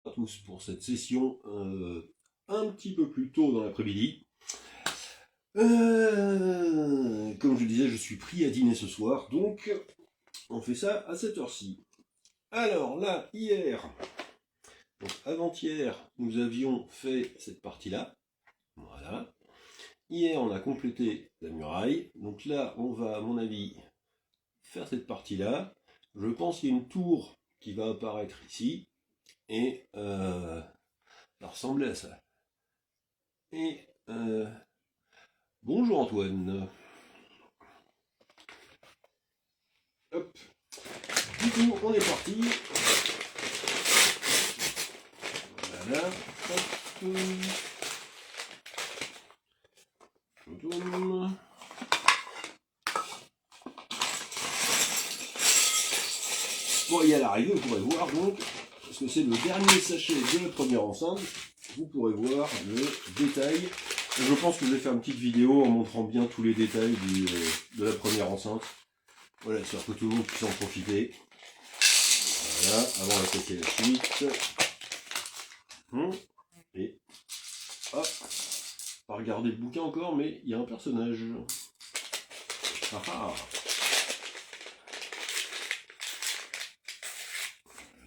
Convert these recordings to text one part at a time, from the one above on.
à tous pour cette session un petit peu plus tôt dans l'après-midi. Comme je disais, je suis pris à dîner ce soir, donc on fait ça à cette heure-ci. Alors là, hier, donc avant-hier, nous avions fait cette partie-là. Voilà. Hier, on a complété la muraille. Donc là, on va, à mon avis, faire cette partie-là. Je pense qu'il y a une tour qui va apparaître ici. Et ça ressemblait à ça. Et bonjour Antoine. Hop. Du coup, on est parti. Voilà. Hop. Je tourne. Bon, et à l'arrivée, vous pourrez voir donc, parce que c'est le dernier sachet de la première enceinte, vous pourrez voir le détail. Je pense que je vais faire une petite vidéo en montrant bien tous les détails de la première enceinte. Voilà, histoire que tout le monde puisse en profiter. Voilà, avant d'attaquer la suite. Et hop, pas regarder le bouquin encore, mais il y a un personnage. Ah ah.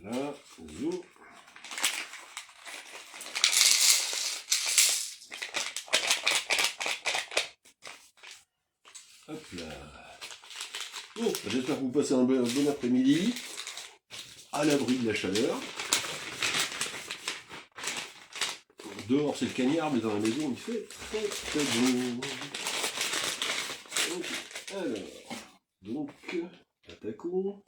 Voilà, zoom. Hop là. Bon, j'espère que vous passez un bon après-midi, à l'abri de la chaleur. Dehors c'est le cagnard, mais dans la maison il fait très très beau. Alors, donc, attaquons.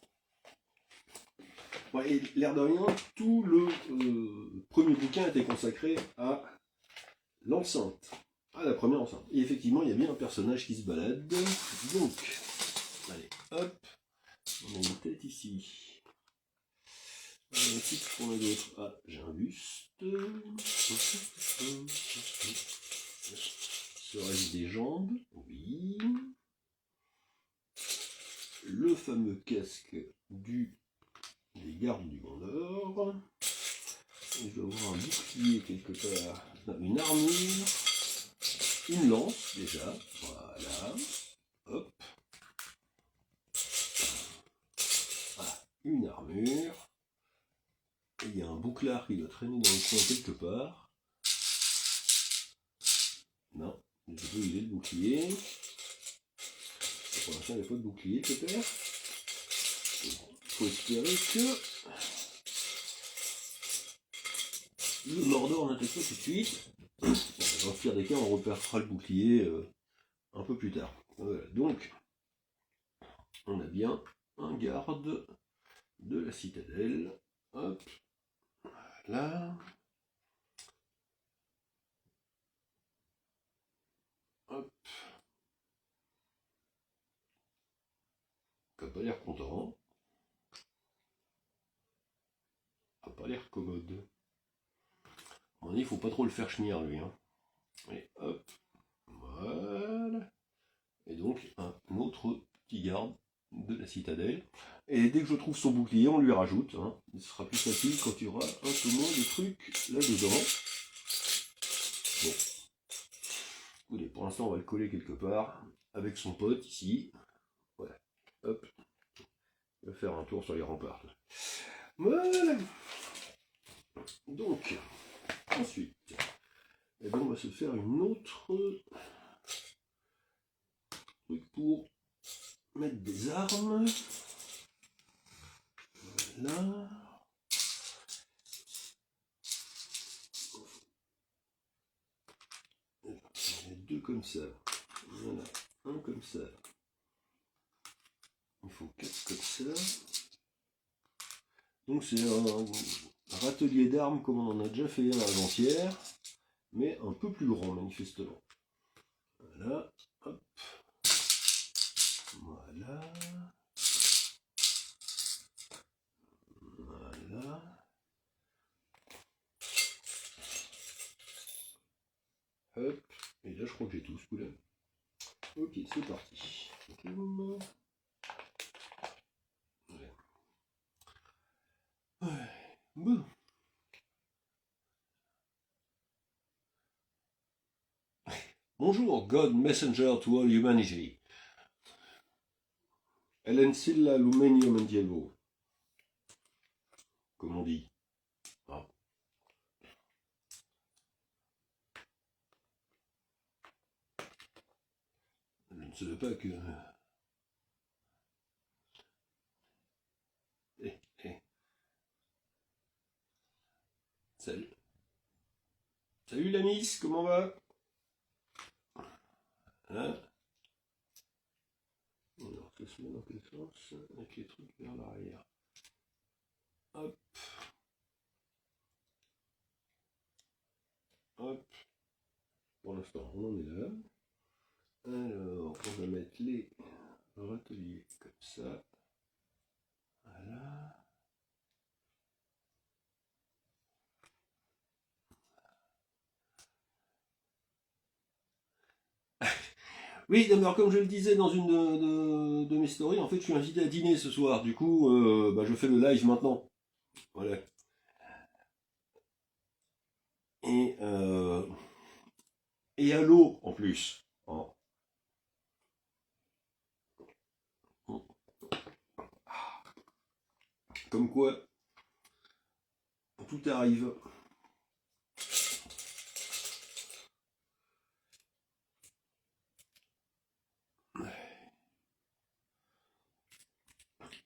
Ouais, et l'air de rien, tout le premier bouquin était consacré à l'enceinte, à la première enceinte. Et effectivement, il y a bien un personnage qui se balade. Donc, allez, hop, on a une tête ici. Qu'est-ce qu'on a d'autre? Ah, j'ai un buste. Serait-ce des jambes? Oui. Le fameux casque des gardes du Mont d'Or. Je dois avoir un bouclier quelque part. Non, une armure. Une lance déjà. Voilà. Hop. Voilà. Une armure. Et il y a un bouclard qui doit traîner dans le coin quelque part. Non, je ne sais pas où il est le bouclier. Pour l'instant, il n'y a pas de bouclier peut-être. Il faut espérer que le Mordor n'attaque pas tout de suite. Dans le pire des cas, on repérera le bouclier un peu plus tard. Voilà. Donc, on a bien un garde de la citadelle. Hop. Voilà. Hop. Qui n'a pas l'air content. Qui n'a pas l'air commode. À mon avis, il faut pas trop le faire chenir lui. Hein. Allez, hop. Voilà. Et donc, un autre petit garde de la citadelle. Et dès que je trouve son bouclier, on lui rajoute. Hein. Il sera plus facile quand il y aura un peu moins de trucs là-dedans. Bon. Écoutez, pour l'instant, on va le coller quelque part avec son pote ici. Voilà. Hop. Il va faire un tour sur les remparts. Voilà. Donc, ensuite, eh ben, on va se faire une autre truc pour mettre des armes. Voilà. Il y a deux comme ça. Voilà. Un comme ça. Il faut 4 comme ça. Donc c'est un râtelier d'armes comme on en a déjà fait un avant-hier, mais un peu plus grand manifestement. Voilà, hop. Voilà. Voilà. Hop. Et là je crois que j'ai tout ce coup-là. Ok, c'est parti. Ouais. Bon. Bonjour, God Messenger to all humanity. Ellen Silla Lumenio Mendielvo. Comme on dit. Ah. Je ne savais pas que... Salut. Salut la Miss, comment va? Hein? Alors, ça se met dans quel sens? Avec les trucs vers l'arrière. Hop. Hop. Pour l'instant, on en est là. Alors, on va mettre les râteliers comme ça. Voilà. Oui, d'abord, comme je le disais dans une de mes stories, en fait, je suis invité à dîner ce soir. Du coup, je fais le live maintenant. Voilà. Et à l'eau, en plus. Oh. Comme quoi, tout arrive.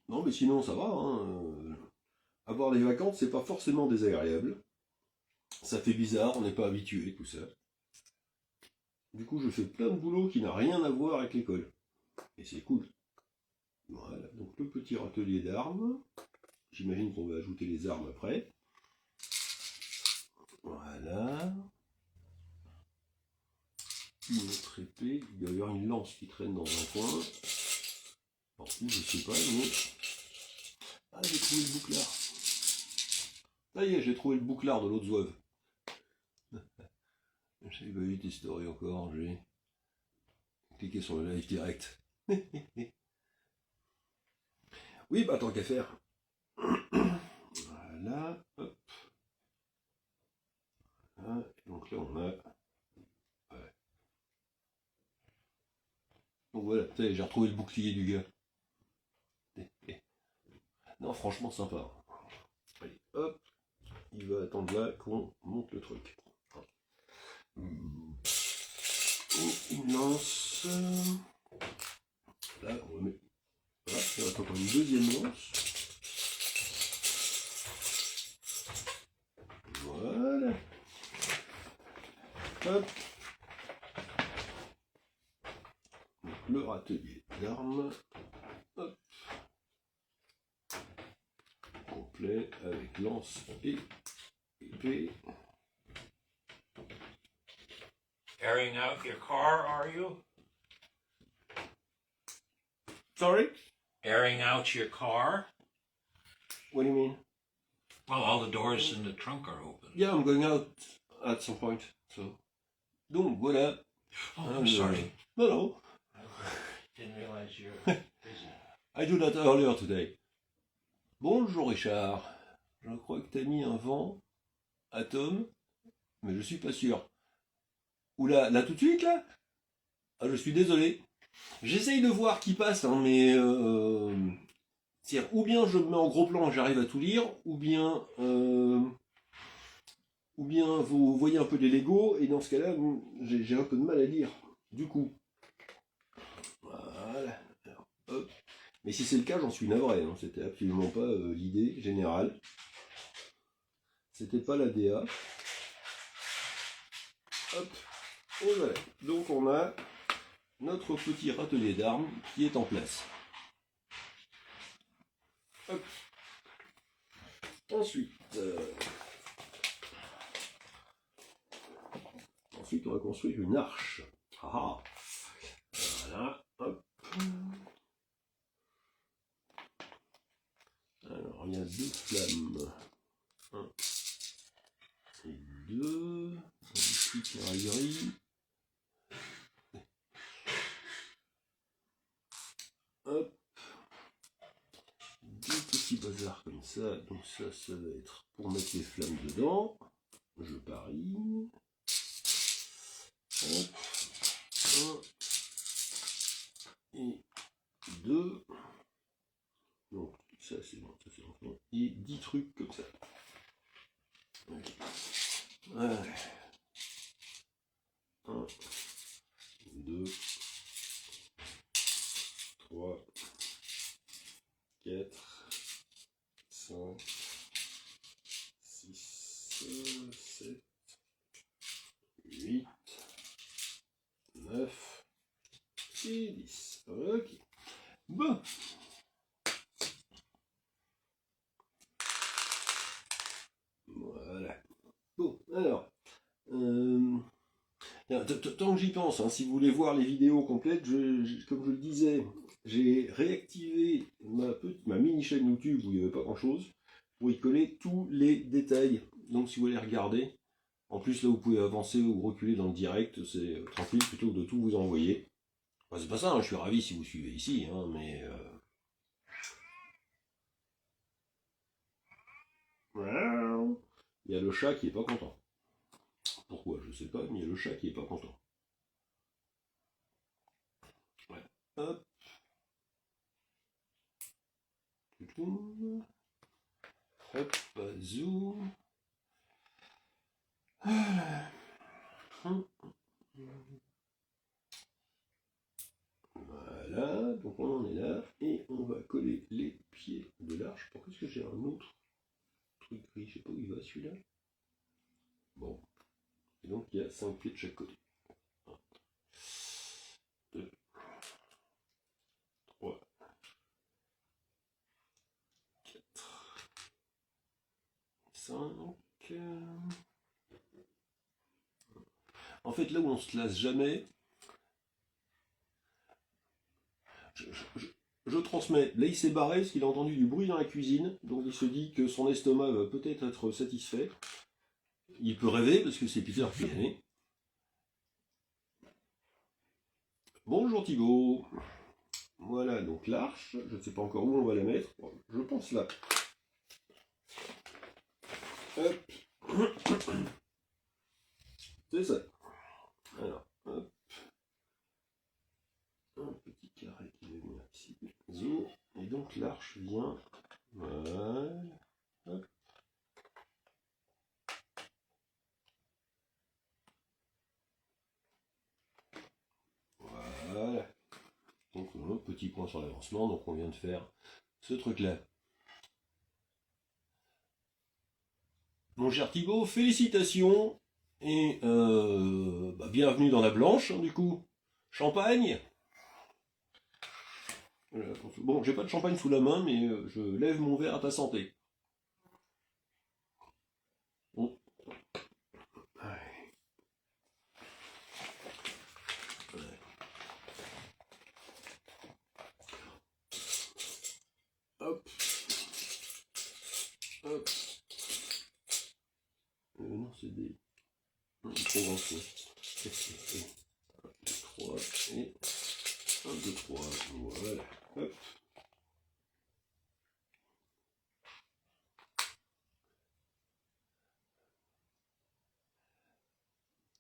Non, mais sinon, ça va. Hein. Avoir des vacances, c'est pas forcément désagréable. Ça fait bizarre, on n'est pas habitué, tout ça. Du coup, je fais plein de boulot qui n'a rien à voir avec l'école. Et c'est cool. Voilà, donc le petit râtelier d'armes. J'imagine qu'on va ajouter les armes après. Voilà. Une autre épée. Il doit y avoir une lance qui traîne dans un coin. Alors, où, je sais pas, mais... Ah, j'ai trouvé le bouclard. Ça y est, j'ai trouvé le bouclard de l'autre zouave. J'avais pas vu tes stories encore, j'ai cliqué sur le live direct. Oui, bah tant qu'à faire. Voilà, hop. Voilà. Donc là on a... Ouais. Donc voilà, j'ai retrouvé le bouclier du gars. Non, franchement sympa. Allez, hop. Il va attendre là qu'on monte le truc. Et une lance. Là, on va mettre... Voilà, il va attendre une deuxième lance. Voilà. Hop. Donc, le râtelier d'armes. Hop. Complet avec lance et épée. Airing out your car, are you? Sorry? Airing out your car? What do you mean? Well, all the doors in the trunk are open. Yeah, I'm going out at some point. So, donc voilà. Oh, I'm sorry. No. Didn't realize you were busy. I do that earlier today. Bonjour Richard. Je crois que t'as mis un vent à Tom, mais je suis pas sûr. Oula, là tout de suite là? Ah, je suis désolé. J'essaye de voir qui passe, hein, mais c'est-à-dire, ou bien je me mets en gros plan et j'arrive à tout lire, ou bien vous voyez un peu les Legos, et dans ce cas-là, j'ai un peu de mal à lire. Du coup. Voilà. Alors, hop. Mais si c'est le cas, j'en suis navré. Hein. C'était absolument pas l'idée générale. C'était pas la DA. Hop. Et voilà. Donc on a notre petit râtelier d'armes qui est en place. Hop. Ensuite, on va construire une arche. Ah, voilà. Hop. Alors, il y a deux flammes. Un et deux. Ici, tiraillerie. Hop. Deux petits bazars comme ça. Donc ça va être pour mettre les flammes dedans. Je parie. Hop. 1 et 2. Donc ça c'est bon, ça c'est bon. Et 10 trucs comme ça. Okay. Ouais. 1, 2, 3, 4, 5, 6, 7, 8, 9 et 10. Ok. Bon. Voilà. Bon, alors. Tant que j'y pense, hein, si vous voulez voir les vidéos complètes, comme je le disais, j'ai réactivé ma mini chaîne YouTube où il n'y avait pas grand chose, pour y coller tous les détails. Donc si vous voulez regarder, en plus là vous pouvez avancer ou reculer dans le direct, c'est tranquille plutôt que de tout vous envoyer. Enfin, c'est pas ça, hein, je suis ravi si vous suivez ici, hein, mais... Il y a le chat qui est pas content. Pourquoi, je sais pas, mais il y a le chat qui est pas content. Ouais. Hop. Hop, zoom. Voilà, donc on en est là, et on va coller les pieds de l'arche. Pourquoi est-ce que j'ai un autre truc gris? Je sais pas où il va celui-là. Bon, et donc il y a 5 pieds de chaque côté. 1, 2, 3, 4, 5. En fait, là où on se lasse jamais, je transmets. Là, il s'est barré parce qu'il a entendu du bruit dans la cuisine, donc il se dit que son estomac va peut-être être satisfait. Il peut rêver parce que c'est Peter qui est né. Bonjour Thibaut. Voilà, donc l'arche, je ne sais pas encore où on va la mettre. Je pense là. Hop. C'est ça. Alors, hop. Un petit carré qui va venir ici. Zoom. Et donc l'arche vient. Voilà. Hop. Voilà. Donc petit point sur l'avancement, donc on vient de faire ce truc-là. Mon cher Thibaut, félicitations et bienvenue dans la blanche, hein, du coup. Champagne. Bon, j'ai pas de champagne sous la main, mais je lève mon verre à ta santé. Bon. Ouais. Hop. Hop. Non, c'est des... trop grand. 3 et 1, 2, 3. Voilà. Hop.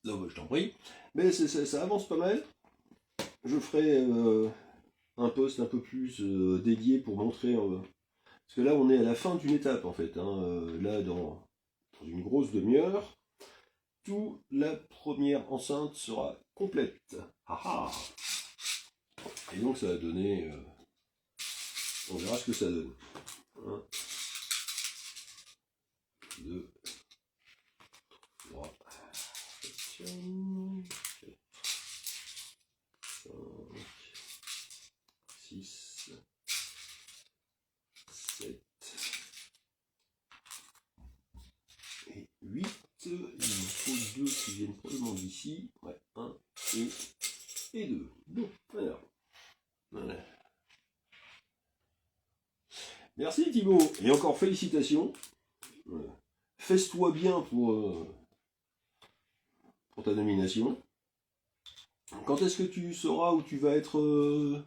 Là, bah, je t'en prie. Mais ça avance pas mal. Je ferai un post un peu plus dédié pour montrer... parce que là, on est à la fin d'une étape, en fait. Hein, là, dans une grosse demi-heure, toute la première enceinte sera complète. Ah. Et donc, ça va donner... on verra ce que ça donne. 1, 2, 3, 4, 5, 6, 7 et 8. Il me faut 2 qui viennent probablement d'ici. Ouais, 1 et 2. Bon, alors. Voilà. Merci Thibaut. Et encore félicitations. Voilà. Fais-toi bien pour ta nomination. Quand est-ce que tu sauras où tu vas être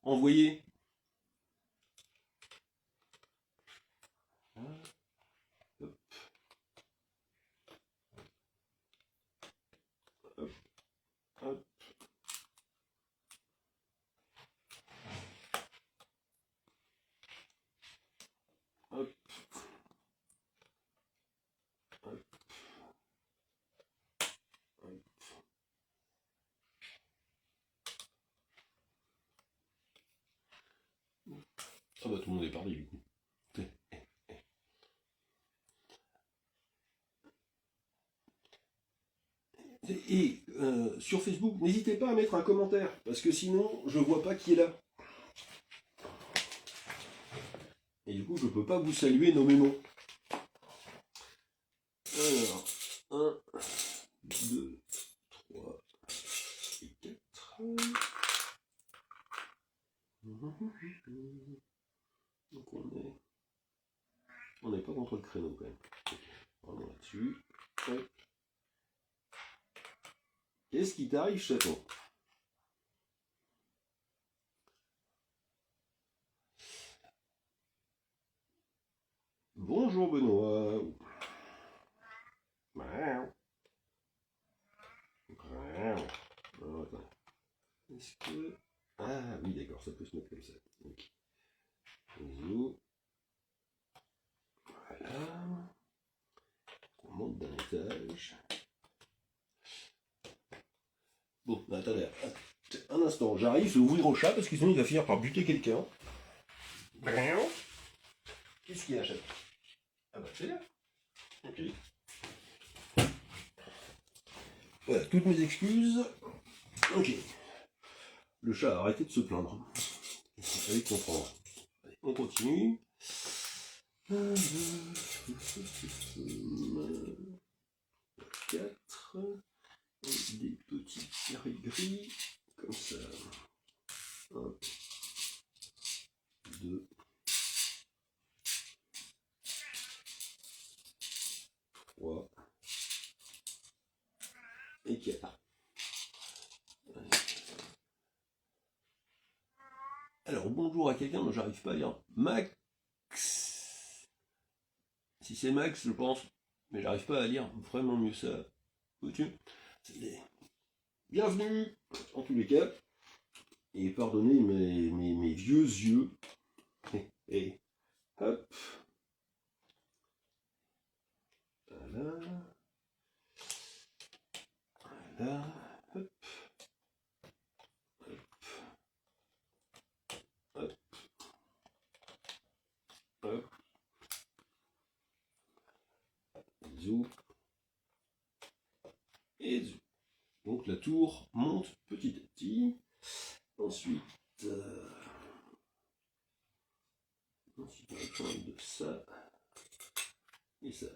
envoyé? Hop. Hop. Hop. Hop. Hop. Ah bah tout le monde est parti du coup. Et sur Facebook, n'hésitez pas à mettre un commentaire, parce que sinon, je vois pas qui est là. Et du coup, je peux pas vous saluer nommément. Alors, 1, 2, 3 et 4. Donc on n'est pas contre le créneau quand même. Vraiment là-dessus. Hop. Qu'est-ce qui t'arrive, chaton? Bonjour Benoît. Alors, attends. Est-ce que... Ah oui, d'accord, ça peut se mettre comme ça. Ok. Voilà. On monte d'un étage. Bon, attendez. Un instant, j'arrive, je vais ouvrir au chat parce que sinon il va finir par buter quelqu'un. Qu'est-ce qu'il y a, chat? Ah bah c'est là. Ok. Voilà, toutes mes excuses. Ok. Le chat a arrêté de se plaindre. Allez comprendre. Allez, on continue. 4. Des petits carrés gris. Comme ça. 1, 2, 3 et 4. Alors bonjour à quelqu'un dont j'arrive pas à lire. Max. Si c'est Max, je pense, mais j'arrive pas à lire vraiment mieux ça. Bienvenue en tous les cas. Et pardonnez mes vieux yeux. Et hop. Voilà. Voilà. Hop. Hop. Hop. Hop. Zou. Et zou. Donc la tour monte petit à petit. Ensuite, on va prendre de ça et ça.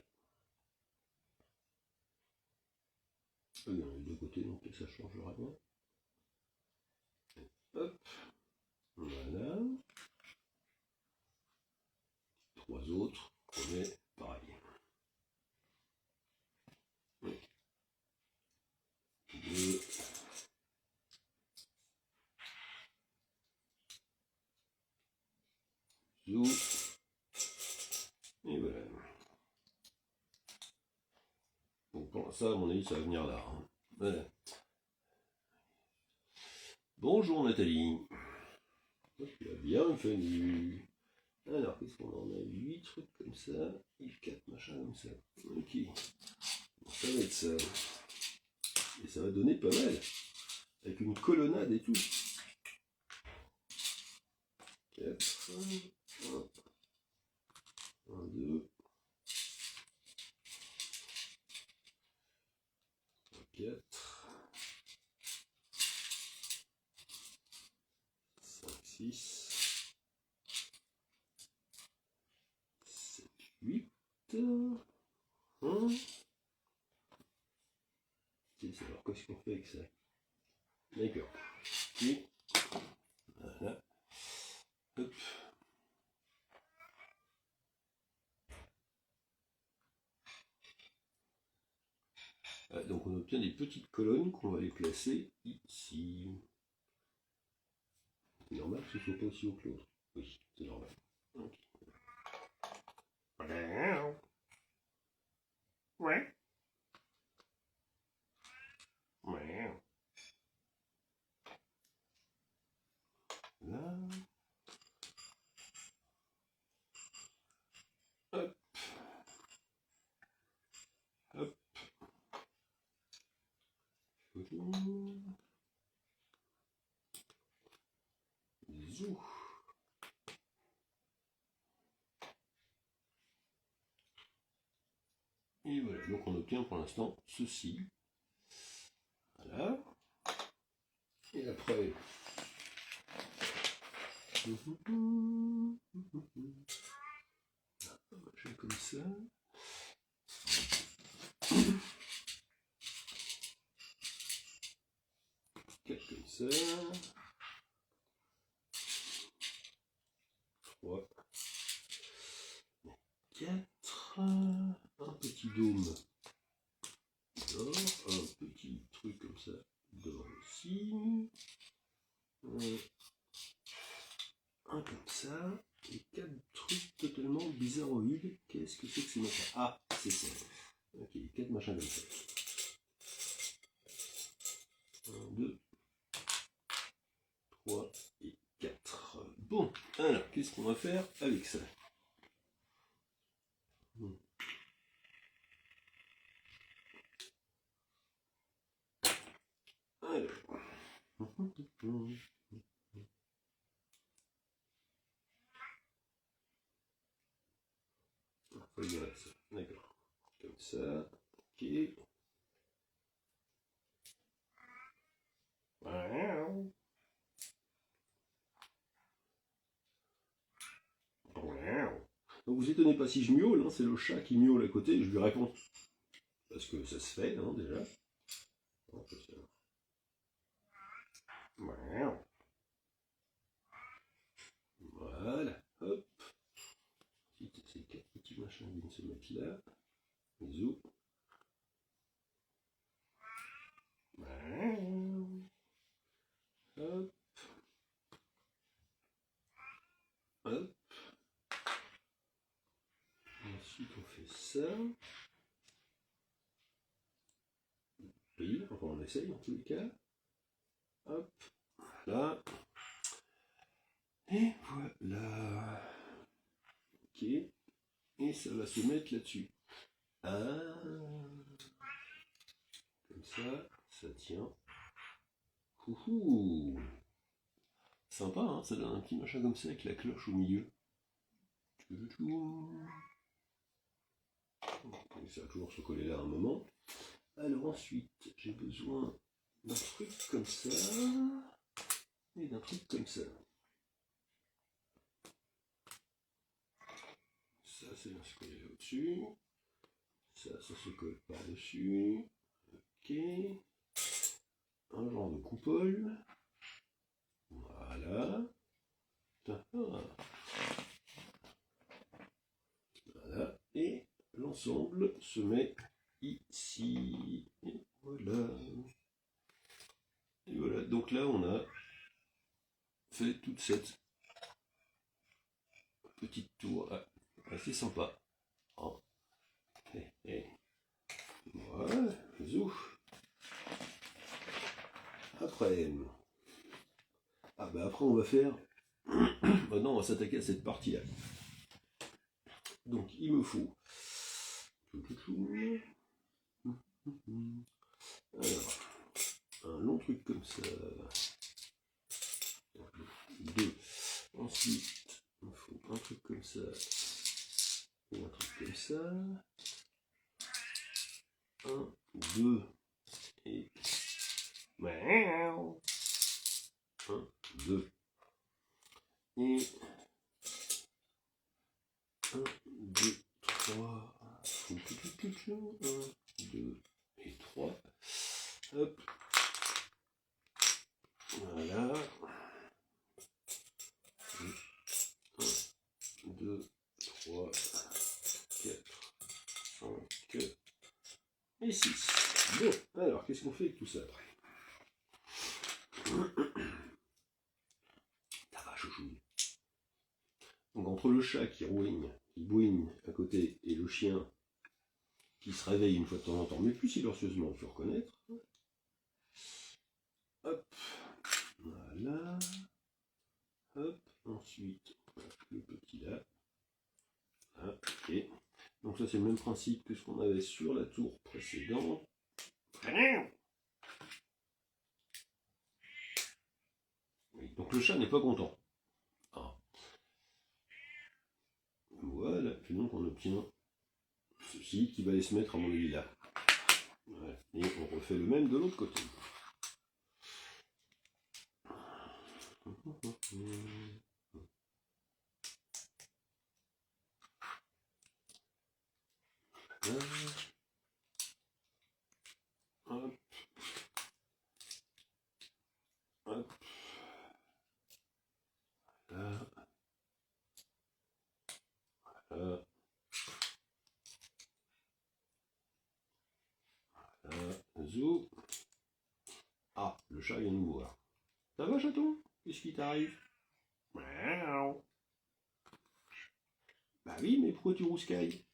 Il y en a les deux côtés, donc ça ne changera rien. Hop. Voilà. 3 autres, on est pareil. 2. Zou. Et voilà. Donc pour ça, à mon avis, ça va venir là. Hein. Voilà. Bonjour Nathalie. Bienvenue. Alors, qu'est-ce qu'on en a? 8 trucs comme ça, et 4 machins comme ça. Ok. Bon, ça va être ça. Et ça va donner pas mal. Avec une colonnade et tout. 4. 1, 2. 4. 5, 6. 7, 8. 1. Alors, qu'est-ce qu'on fait avec ça? D'accord. Et voilà. Hop. Donc on obtient des petites colonnes qu'on va les placer ici. C'est normal que ce soit pas aussi haut que l'autre. Oui, c'est normal. Okay. Ouais. Ouais. Là. Hop. tourne. Zou. Et voilà, donc on obtient pour l'instant ceci. Voilà. Et après, j'ai comme ça. 4 comme ça. 3. 4. Un petit dôme d'or. Un petit truc comme ça d'or aussi. Un comme ça. Et 4 trucs totalement bizarroïdes. Qu'est-ce que c'est que ces machins? Ah, c'est ça. Ok, 4 machins comme ça. 1, 2, 3 et 4. Bon, alors, qu'est-ce qu'on va faire avec ça? Alors. Regarde ça. D'accord. Comme ça. Ok. Donc vous étonnez pas si je miaule, hein, c'est le chat qui miaule à côté, et je lui réponds. Parce que ça se fait, hein, déjà. Voilà, hop. Ces 4 petits machins viennent se mettre là. Bisous. Hop. Hop. Ensuite on fait ça. Oui, enfin on essaye en tous les cas. Hop. Là. Et voilà. Ok. Et ça va se mettre là-dessus. Ah. Comme ça tient. Coucou. Sympa, hein, ça donne un petit machin comme ça avec la cloche au milieu. Ça va toujours se coller là un moment. Alors ensuite, j'ai besoin d'un truc comme ça et d'un truc comme ça. Ça vient se coller au-dessus. Ça se colle par-dessus. Ok. Un genre de coupole. Voilà. Voilà. Et l'ensemble se met ici. Et voilà. Et voilà. Donc là, on a fait toute cette petite tour. Assez sympa. Oh. Voilà. Zou. Après. Après on va faire. Maintenant on va s'attaquer à cette partie là. Donc il me faut. Alors, un long truc comme ça. 2. Ensuite, il me faut un truc comme ça. Et un truc comme ça. 1, 2 et 1, 2 et 1, 2, 3. 1, 2 et 3. Hop. Voilà. 1, 2, 3, 4, 5 et 6. Bon, alors qu'est-ce qu'on fait avec tout ça après? Ça va, chouchou. Donc entre le chat qui bouigne à côté, et le chien qui se réveille une fois de temps en temps, mais plus silencieusement, il faut reconnaître. Hop, voilà. Hop, ensuite, le petit là. Voilà, ok. Donc ça c'est le même principe que ce qu'on avait sur la tour précédente. Donc le chat n'est pas content. Ah. Voilà, et donc on obtient ceci qui va aller se mettre à mon avis là. Voilà. Et on refait le même de l'autre côté. Hop. Hop. Là. Là. Zou. Ah, le chat vient nous voir. Ça va, chaton? Qu'est-ce qui t'arrive? Miaou. Bah oui, mais pourquoi tu rouscailles?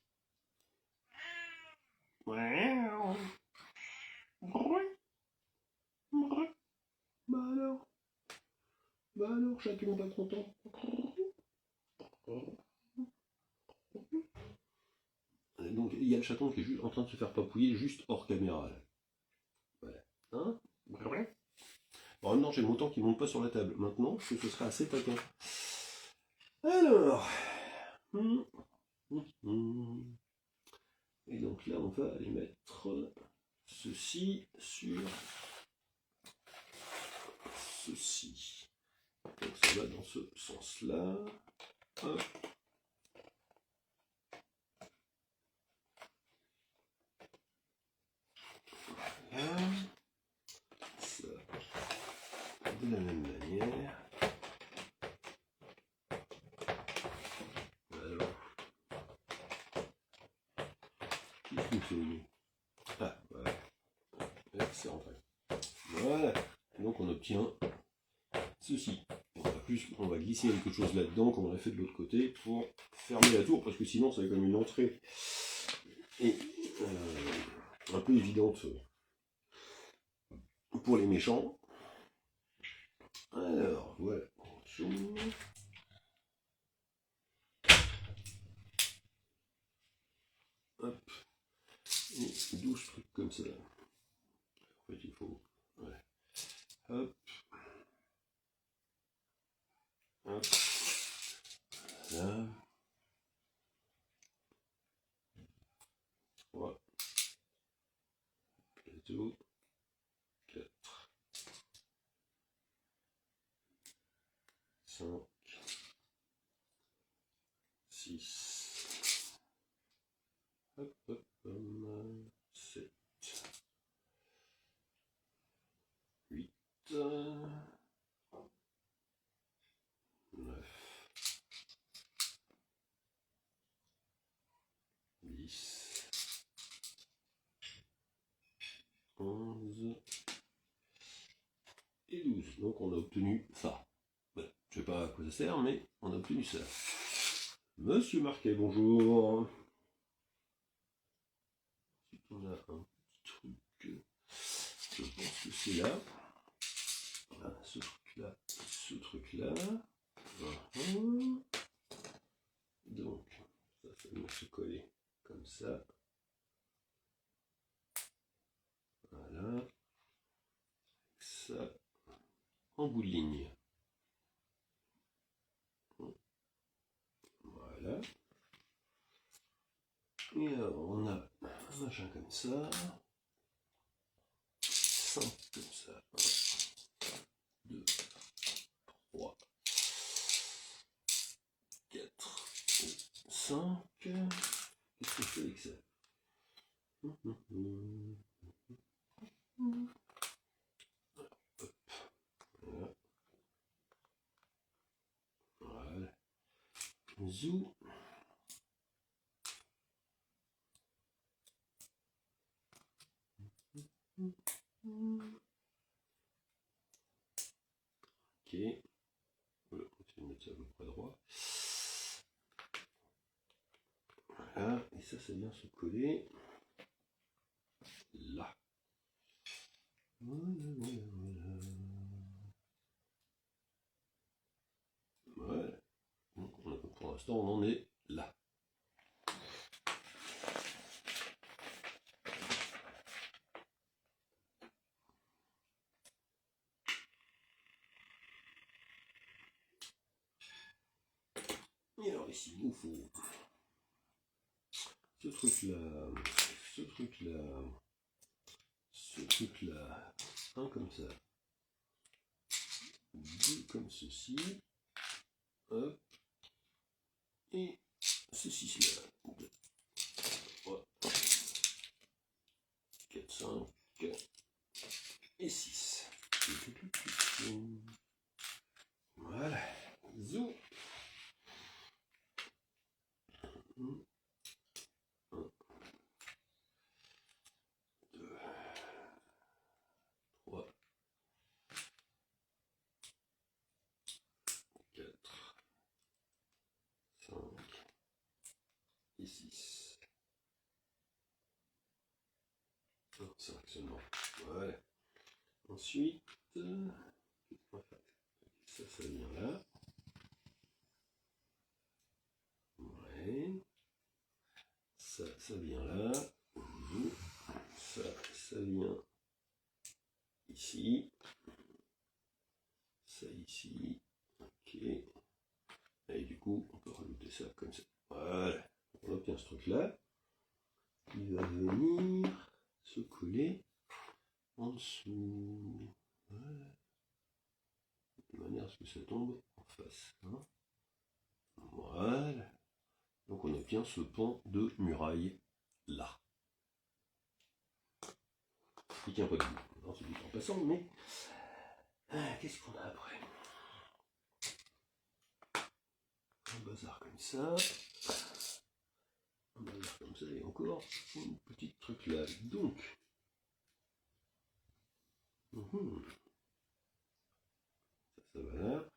Miaou. Bah alors, chaton pas content. Donc il y a le chaton qui est juste en train de se faire papouiller juste hors caméra. Là. Voilà. Hein? En même temps, j'ai mon temps qui ne monte pas sur la table. Maintenant, ce sera assez taquin. Alors. Et donc là, on va aller mettre ceci sur ceci. Donc ça va dans ce sens-là. Hop. Voilà. Ça, de la même manière. Alors. Qu'est-ce que c'est? Ah, voilà. Là, c'est rentré. Voilà. Donc on obtient ceci. On va glisser quelque chose là-dedans, comme on a fait de l'autre côté, pour fermer la tour, parce que sinon ça va comme une entrée et, un peu évidente pour les méchants. Alors, voilà. Hop. Et 12 trucs comme ça. En fait, il faut... Ouais. Hop. Hop. Là. 3. 4. 5. 6. Hop, hop, 7. 8. 9. 10. 11. Et 12. Donc on a obtenu ça. Voilà. Je ne sais pas à quoi ça sert, mais on a obtenu ça. Monsieur Marquet, bonjour. On a un petit truc. Je pense que c'est là. Voilà, ce truc-là, ce truc-là. Donc, ça va se coller comme ça. Voilà. Ça, en bout de ligne. Voilà. Et alors, on a un machin comme ça. 5 comme ça. 1, 2, 3, 4, 5. Qu'est-ce que je fais avec ça? Hop. Voilà. Voilà. Zou. Ok. Voilà, on va mettre ça à peu près droit. Voilà, et ça vient se coller là. Voilà. Voilà. Donc pour l'instant, on en est là. ici, il nous faut ce truc-là, ce truc-là, ce truc-là, un comme ça, deux comme ceci, hop, et ceci, là, 2, 3, 4, 5, et 6. Voilà, zou. 1, 2, 3, 4, 5 et 6. 5 seulement. Voilà. Ensuite, ça vient là. Ouais. Ça vient là. Ça vient ici. Ça ici. Ok. Et du coup, on peut rajouter ça comme ça. Voilà. On obtient ce truc-là. Il va venir se coller en dessous. Voilà. De manière à ce que ça tombe en face. Hein. Voilà. Donc on obtient ce pan de muraille là. Il tient pas debout. Non, c'est du temps passant, mais qu'est-ce qu'on a après? Un bazar comme ça. Un bazar comme ça et encore une petite truc là. Donc. Ça va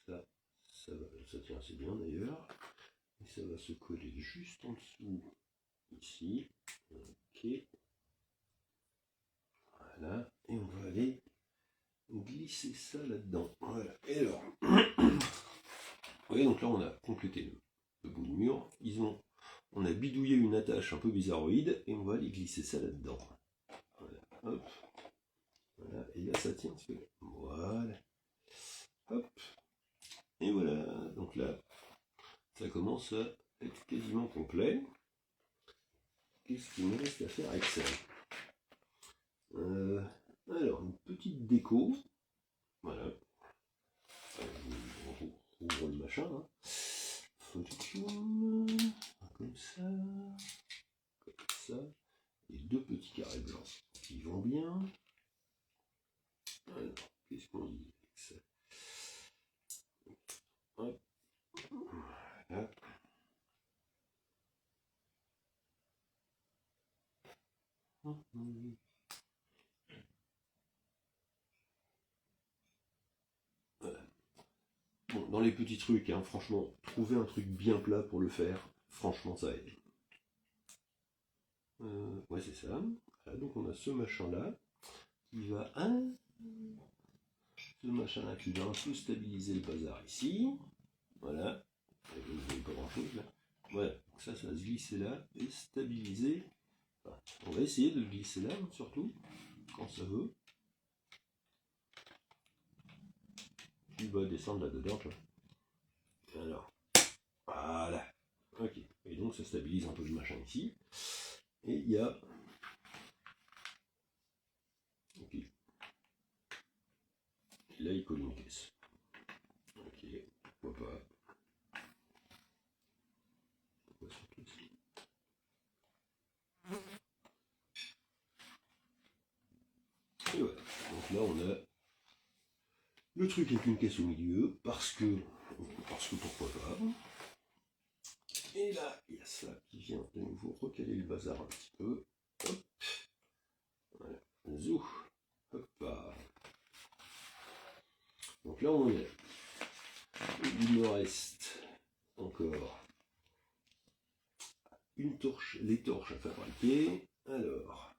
là. Ça tient assez bien d'ailleurs. Et ça va se coller juste en dessous. Ici. Ok. Voilà. Et on va aller glisser ça là-dedans. Voilà. Et alors. Vous voyez, donc là on a complété le bout du mur. On a bidouillé une attache un peu bizarroïde et on va aller glisser ça là-dedans. Voilà. Hop. Voilà. Et là ça tient. Voilà. Hop. Et voilà. Donc là, ça commence à être quasiment complet. Qu'est-ce qu'il me reste à faire avec ça? Alors, une petite déco. Voilà. On ouvre le machin. Hein. Comme ça. Comme ça. Et deux petits carrés blancs qui vont bien. Alors, qu'est-ce qu'on dit avec ça? Hop. Voilà. Voilà. Bon, dans les petits trucs, hein, franchement, trouver un truc bien plat pour le faire, franchement, ça aide. Ouais, c'est ça. Voilà, donc on a ce machin-là qui va ce machin-là qui va un peu stabiliser le bazar ici. Voilà. Vous voyez pas grand-chose là. Voilà. Donc ça va se glisser là et stabiliser. Enfin, on va essayer de le glisser là, surtout, quand ça veut. Il va descendre là-dedans, tu vois. Alors, voilà. Ok. Et donc ça stabilise un peu le machin ici. Et il y a... Ok. Et là, il colle une caisse. Ok. Pourquoi pas. Pourquoi surtout ici. Et voilà. Donc là, on a le truc avec une caisse au milieu, parce que pourquoi pas. Et là, il y a ça qui vient de nouveau recaler le bazar un petit peu. Hop. Voilà. Zou. Hop là. Donc là, on est. Il me reste encore une torche, les torches à fabriquer. Alors,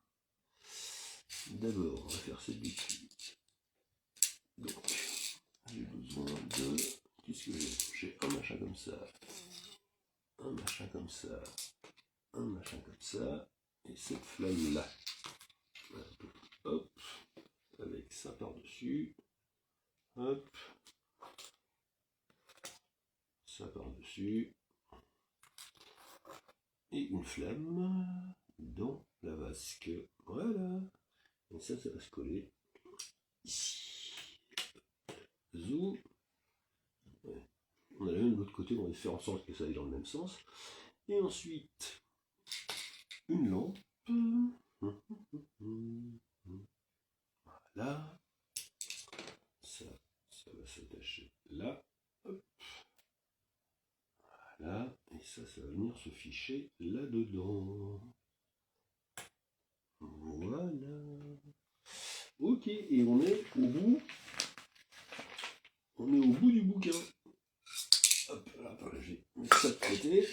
d'abord, on va faire cette dessus. Donc, j'ai besoin de. Qu'est-ce que j'ai? J'ai un machin comme ça. Un machin comme ça. Un machin comme ça. Et cette flamme-là. Hop. Avec ça par-dessus. Hop. ça par-dessus. Et une flamme dans la vasque. Voilà. Et ça va se coller ici. Zoom. Ouais. On a la même de l'autre côté, on va faire en sorte que ça aille dans le même sens. Et ensuite, une lampe. Voilà. Ça va s'attacher là. Hop. Voilà. Et ça va venir se ficher là-dedans. Voilà. Ok, et on est au bout. On est au bout du bouquin. Hop, là, attends, je vais mettre ça de côté.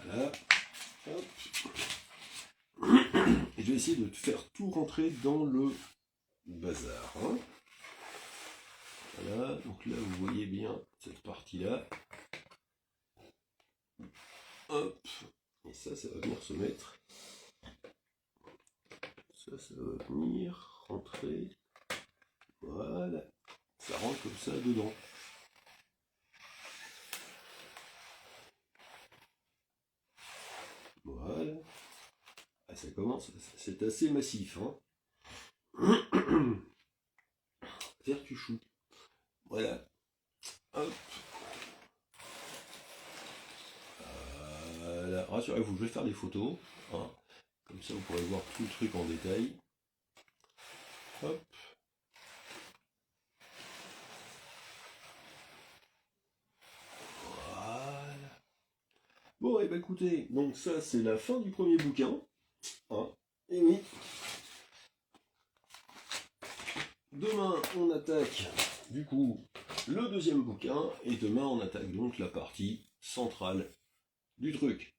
Voilà. Hop. Et je vais essayer de te faire tout rentrer dans le bazar. Hein. Voilà, donc là vous voyez bien cette partie-là. Hop. Et ça va venir se mettre. Ça va venir rentrer. Voilà. Ça rentre comme ça dedans. Voilà. Ah, ça commence, c'est assez massif. Hein. Faire tu chou. Voilà. Hop. Voilà. Rassurez-vous, je vais faire des photos. Hein. Comme ça, vous pourrez voir tout le truc en détail. Hop. Voilà. Bon, et bah écoutez, donc ça, c'est la fin du premier bouquin. Hein. Et oui. Demain, on attaque, du coup, le deuxième bouquin. Et demain, on attaque donc la partie centrale du truc.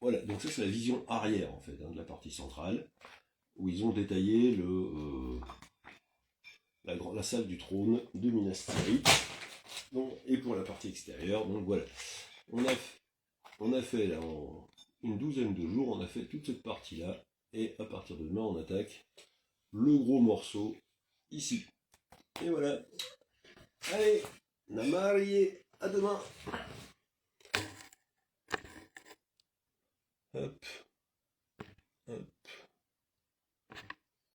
Voilà, donc ça c'est la vision arrière en fait, hein, de la partie centrale, où ils ont détaillé la salle du trône de Minas Tirith. Donc, et pour la partie extérieure, donc voilà, on a fait là en une douzaine de jours, on a fait toute cette partie là, et à partir de demain on attaque le gros morceau ici. Et voilà. Allez, Namarié, à demain. Hop.